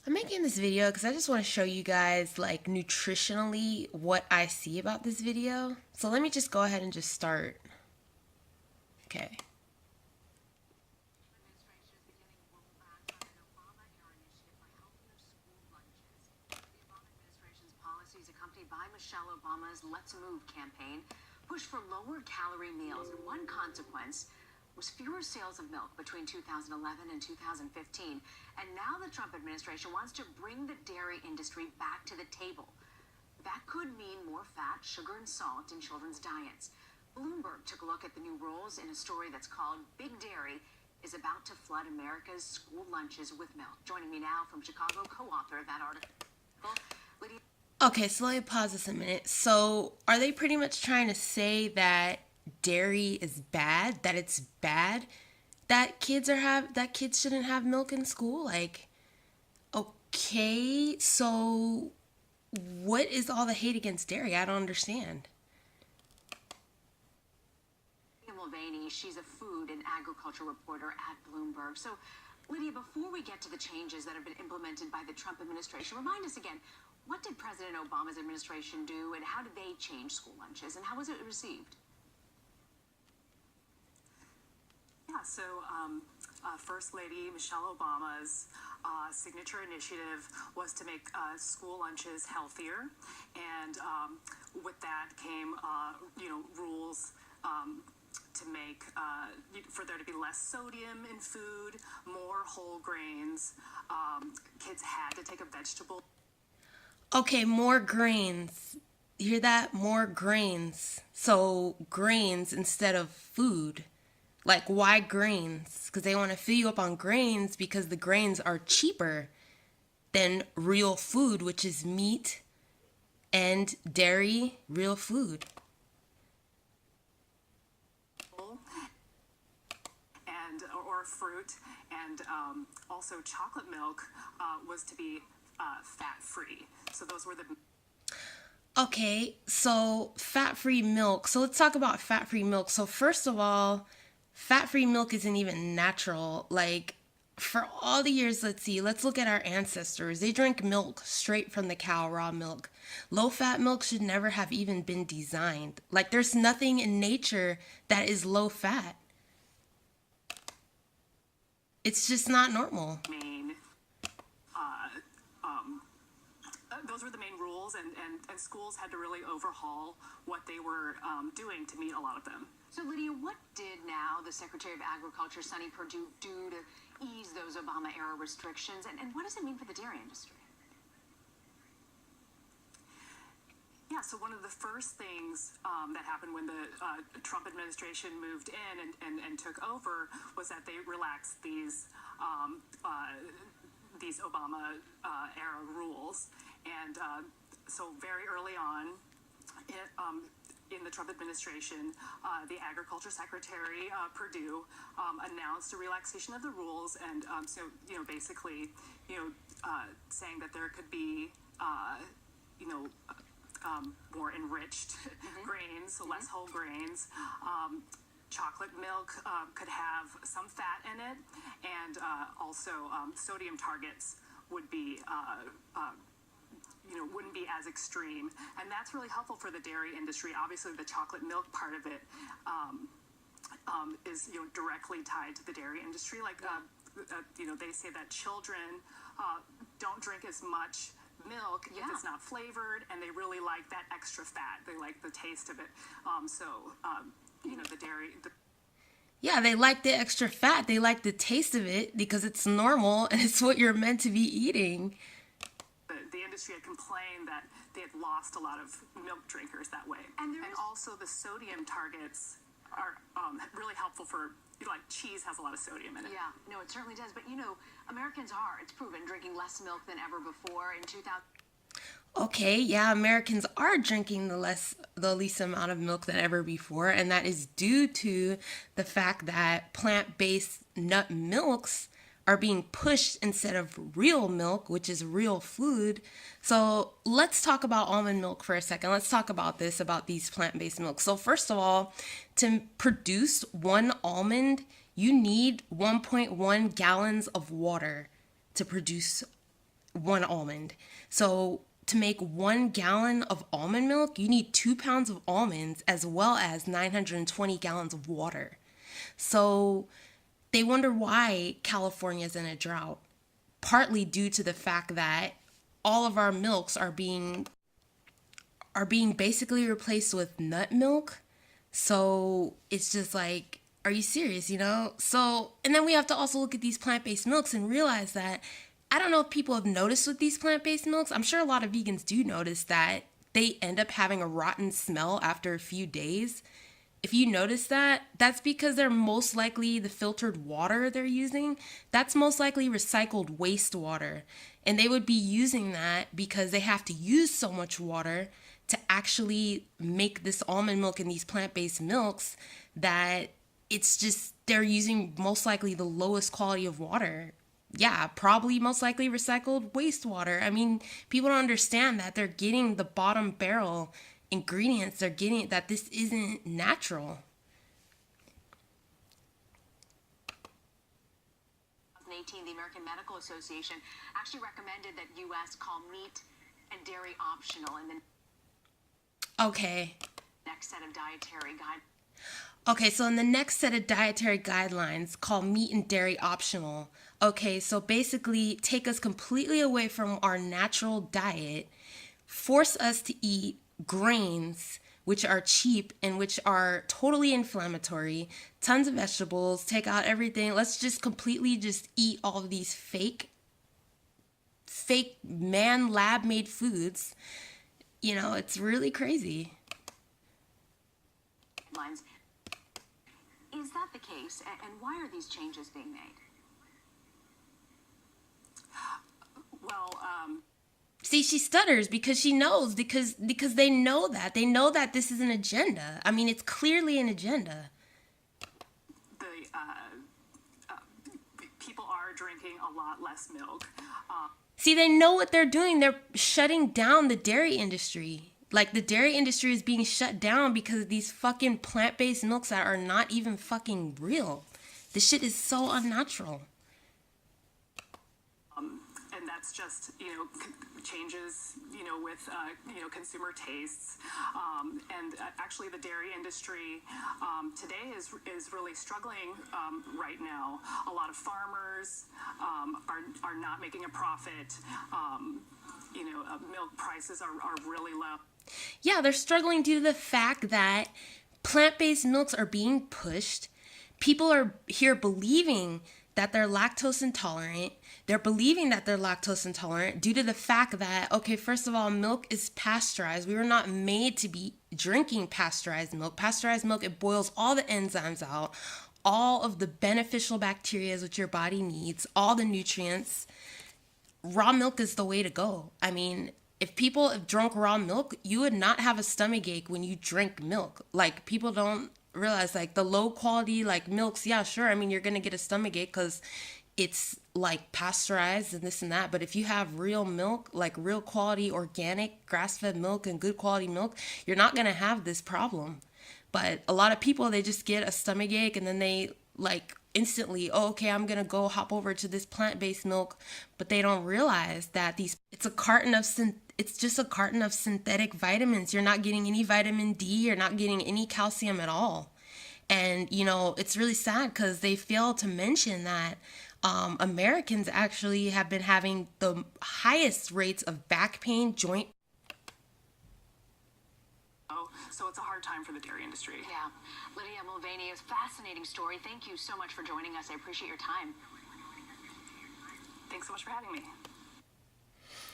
I'm making this video because I just want to show you guys like nutritionally what I see about this video. So let me just go ahead and just start. Okay. Accompanied by Michelle Obama's Let's Move campaign, pushed for lower calorie meals. And one consequence was fewer sales of milk between 2011 and 2015. And now the Trump administration wants to bring the dairy industry back to the table. That could mean more fat, sugar, and salt in children's diets. Bloomberg took a look at the new rules in a story that's called Big Dairy is about to flood America's school lunches with milk. Joining me now from Chicago, co-author of that article, Lydia. Okay, so let me pause this a minute. So are they pretty much trying to say that dairy is bad, that it's bad, that kids shouldn't have milk in school? Like, okay, so what is all the hate against dairy? I don't understand. Mulvaney, she's a food and agriculture reporter at Bloomberg. So, Lydia, before we get to the changes that have been implemented by the Trump administration, remind us again, what did President Obama's administration do, and how did they change school lunches, and how was it received? Yeah, so First Lady Michelle Obama's signature initiative was to make school lunches healthier, and with that came, rules to make for there to be less sodium in food, more whole grains. Kids had to take a vegetable. Okay, more grains. You hear that? More grains. So grains instead of food. Like, why grains? Because they want to fill you up on grains because the grains are cheaper than real food, which is meat and dairy, real food. And or fruit, and also chocolate milk was to be fat-free. So those were the. Okay, so fat-free milk. So let's talk about fat-free milk. So first of all, fat-free milk isn't even natural. Like, for all the years, let's look at our ancestors. They drank milk straight from the cow, raw milk. Low-fat milk should never have even been designed. Like, there's nothing in nature that is low-fat. It's just not normal. Those were the main rules, and schools had to really overhaul what they were doing to meet a lot of them. So, Lydia, what did now the Secretary of Agriculture, Sonny Perdue, do to ease those Obama-era restrictions, and what does it mean for the dairy industry? Yeah, so one of the first things that happened when the Trump administration moved in and took over was that they relaxed these Obama-era rules. And so very early on in the Trump administration, the Agriculture Secretary, Perdue, announced a relaxation of the rules, and basically, saying that there could be, more enriched grains, so less whole grains. Chocolate milk could have some fat in it, and also sodium targets would be, wouldn't be as extreme. And that's really helpful for the dairy industry. Obviously, the chocolate milk part of it is, directly tied to the dairy industry. Like, they say that children don't drink as much milk if it's not flavored, and they really like that extra fat. They like the taste of it. The dairy. Yeah, they like the extra fat. They like the taste of it because it's normal and it's what you're meant to be eating. The industry had complained that they had lost a lot of milk drinkers that way. And also the sodium targets are really helpful for, like, cheese has a lot of sodium in it. Yeah, no, it certainly does. But, Americans are, it's proven, drinking less milk than ever before. In 2000. Okay, yeah, Americans are drinking the least amount of milk than ever before, and that is due to the fact that plant-based nut milks are being pushed instead of real milk, which is real food. So let's talk about almond milk for a second. Let's talk about these plant-based milks. So first of all, to produce one almond, you need 1.1 gallons of water to produce one almond. So to make 1 gallon of almond milk, you need 2 pounds of almonds as well as 920 gallons of water. So they wonder why California is in a drought, partly due to the fact that all of our milks are being basically replaced with nut milk. So it's just like, are you serious, So, and then we have to also look at these plant-based milks and realize that, I don't know if people have noticed with these plant-based milks, I'm sure a lot of vegans do notice that they end up having a rotten smell after a few days. If you notice that, that's because they're most likely the filtered water they're using. That's most likely recycled wastewater. And they would be using that because they have to use so much water to actually make this almond milk and these plant-based milks that it's just they're using most likely the lowest quality of water. Yeah, probably most likely recycled wastewater. I mean, people don't understand that they're getting the bottom barrel ingredients. They're getting that this isn't natural. 2018, the American Medical Association actually recommended that U.S. call meat and dairy optional in the Okay. next set of dietary guidelines. Okay, so in the next set of dietary guidelines called meat and dairy optional. Okay, so basically take us completely away from our natural diet, force us to eat grains, which are cheap and which are totally inflammatory, tons of vegetables, take out everything. Let's just completely just eat all of these fake man lab made foods. It's really crazy. Lines. Is that the case? And why are these changes being made? Well, See, she stutters because she knows because they know that this is an agenda. I mean, it's clearly an agenda. the people are drinking a lot less milk. See, they know what they're doing. They're shutting down the dairy industry. Like, the dairy industry is being shut down because of these fucking plant-based milks that are not even fucking real. This shit is so unnatural. And that's just, changes, with, consumer tastes. And actually the dairy industry today is really struggling right now. A lot of farmers are not making a profit. Milk prices are really low. Yeah, they're struggling due to the fact that plant-based milks are being pushed. People are here believing that they're lactose intolerant. They're believing that they're lactose intolerant due to the fact that, okay, first of all, milk is pasteurized. We were not made to be drinking pasteurized milk. Pasteurized milk, it boils all the enzymes out, all of the beneficial bacteria which your body needs, all the nutrients. Raw milk is the way to go. I mean, if people have drunk raw milk, you would not have a stomach ache when you drink milk. Like, people don't realize, like, the low quality, like, milks, yeah, sure. I mean, you're going to get a stomach ache because it's, like, pasteurized and this and that. But if you have real milk, like, real quality, organic, grass-fed milk and good quality milk, you're not going to have this problem. But a lot of people, they just get a stomach ache and then they, like, instantly, oh, okay, I'm gonna go hop over to this plant-based milk, but they don't realize that it's just a carton of synthetic vitamins. You're not getting any vitamin D, you're not getting any calcium at all. And it's really sad because they fail to mention that Americans actually have been having the highest rates of back pain, joint. So it's a hard time for the dairy industry. Yeah. Lydia Mulvaney, a fascinating story. Thank you so much for joining us. I appreciate your time. Thanks so much for having me.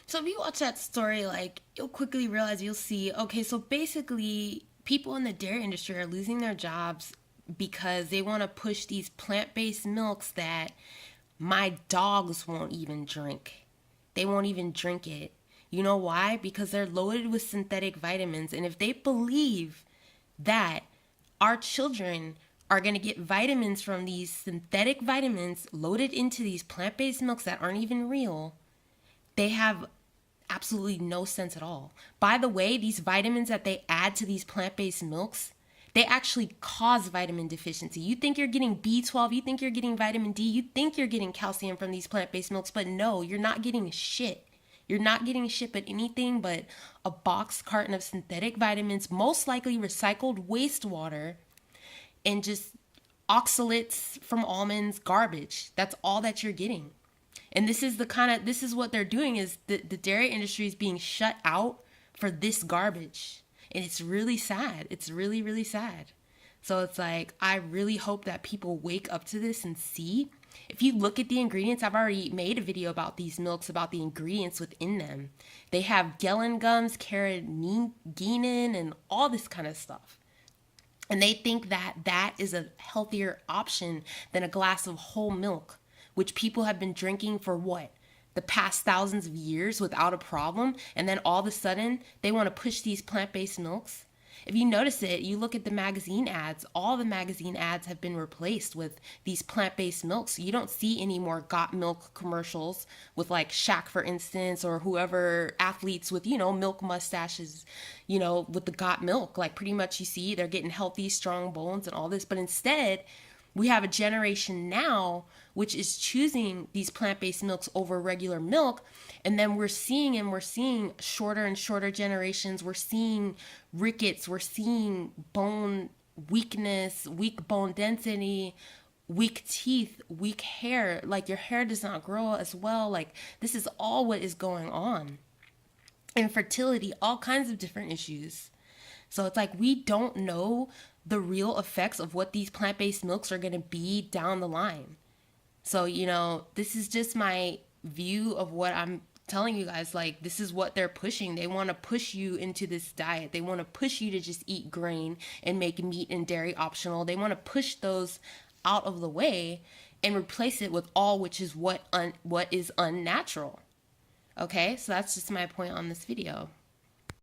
So if you watch that story, like, you'll quickly realize, you'll see, okay, so basically people in the dairy industry are losing their jobs because they want to push these plant-based milks that my dogs won't even drink. They won't even drink it. You know why? Because they're loaded with synthetic vitamins. And if they believe that our children are going to get vitamins from these synthetic vitamins loaded into these plant-based milks that aren't even real, they have absolutely no sense at all. By the way, these vitamins that they add to these plant-based milks, they actually cause vitamin deficiency. You think you're getting B12, you think you're getting vitamin D, you think you're getting calcium from these plant-based milks, but no, you're not getting shit. You're not getting shipped anything but a box carton of synthetic vitamins, most likely recycled wastewater, and just oxalates from almonds, garbage. That's all that you're getting. And this is what they're doing, is the dairy industry is being shut out for this garbage. And it's really sad. It's really, really sad. So it's like, I really hope that people wake up to this and see. If you look at the ingredients, I've already made a video about these milks, about the ingredients within them. They have gellan gums, carrageenan, and all this kind of stuff. And they think that that is a healthier option than a glass of whole milk, which people have been drinking for what? The past thousands of years without a problem. And then all of a sudden, they want to push these plant-based milks. If you notice it, you look at the magazine ads, all the magazine ads have been replaced with these plant-based milks. You don't see any more Got Milk commercials with like Shaq, for instance, or whoever athletes with, milk mustaches, with the Got Milk. Like pretty much you see they're getting healthy, strong bones and all this. But instead, we have a generation now which is choosing these plant-based milks over regular milk. And then we're seeing shorter and shorter generations. We're seeing rickets. We're seeing bone weakness, weak bone density, weak teeth, weak hair. Like your hair does not grow as well. Like this is all what is going on. Infertility, all kinds of different issues. So it's like we don't know the real effects of what these plant-based milks are going to be down the line. So, this is just my view of what I'm telling you guys. Like, this is what they're pushing. They want to push you into this diet. They want to push you to just eat grain and make meat and dairy optional. They want to push those out of the way and replace it with all which is what is unnatural. Okay, so that's just my point on this video.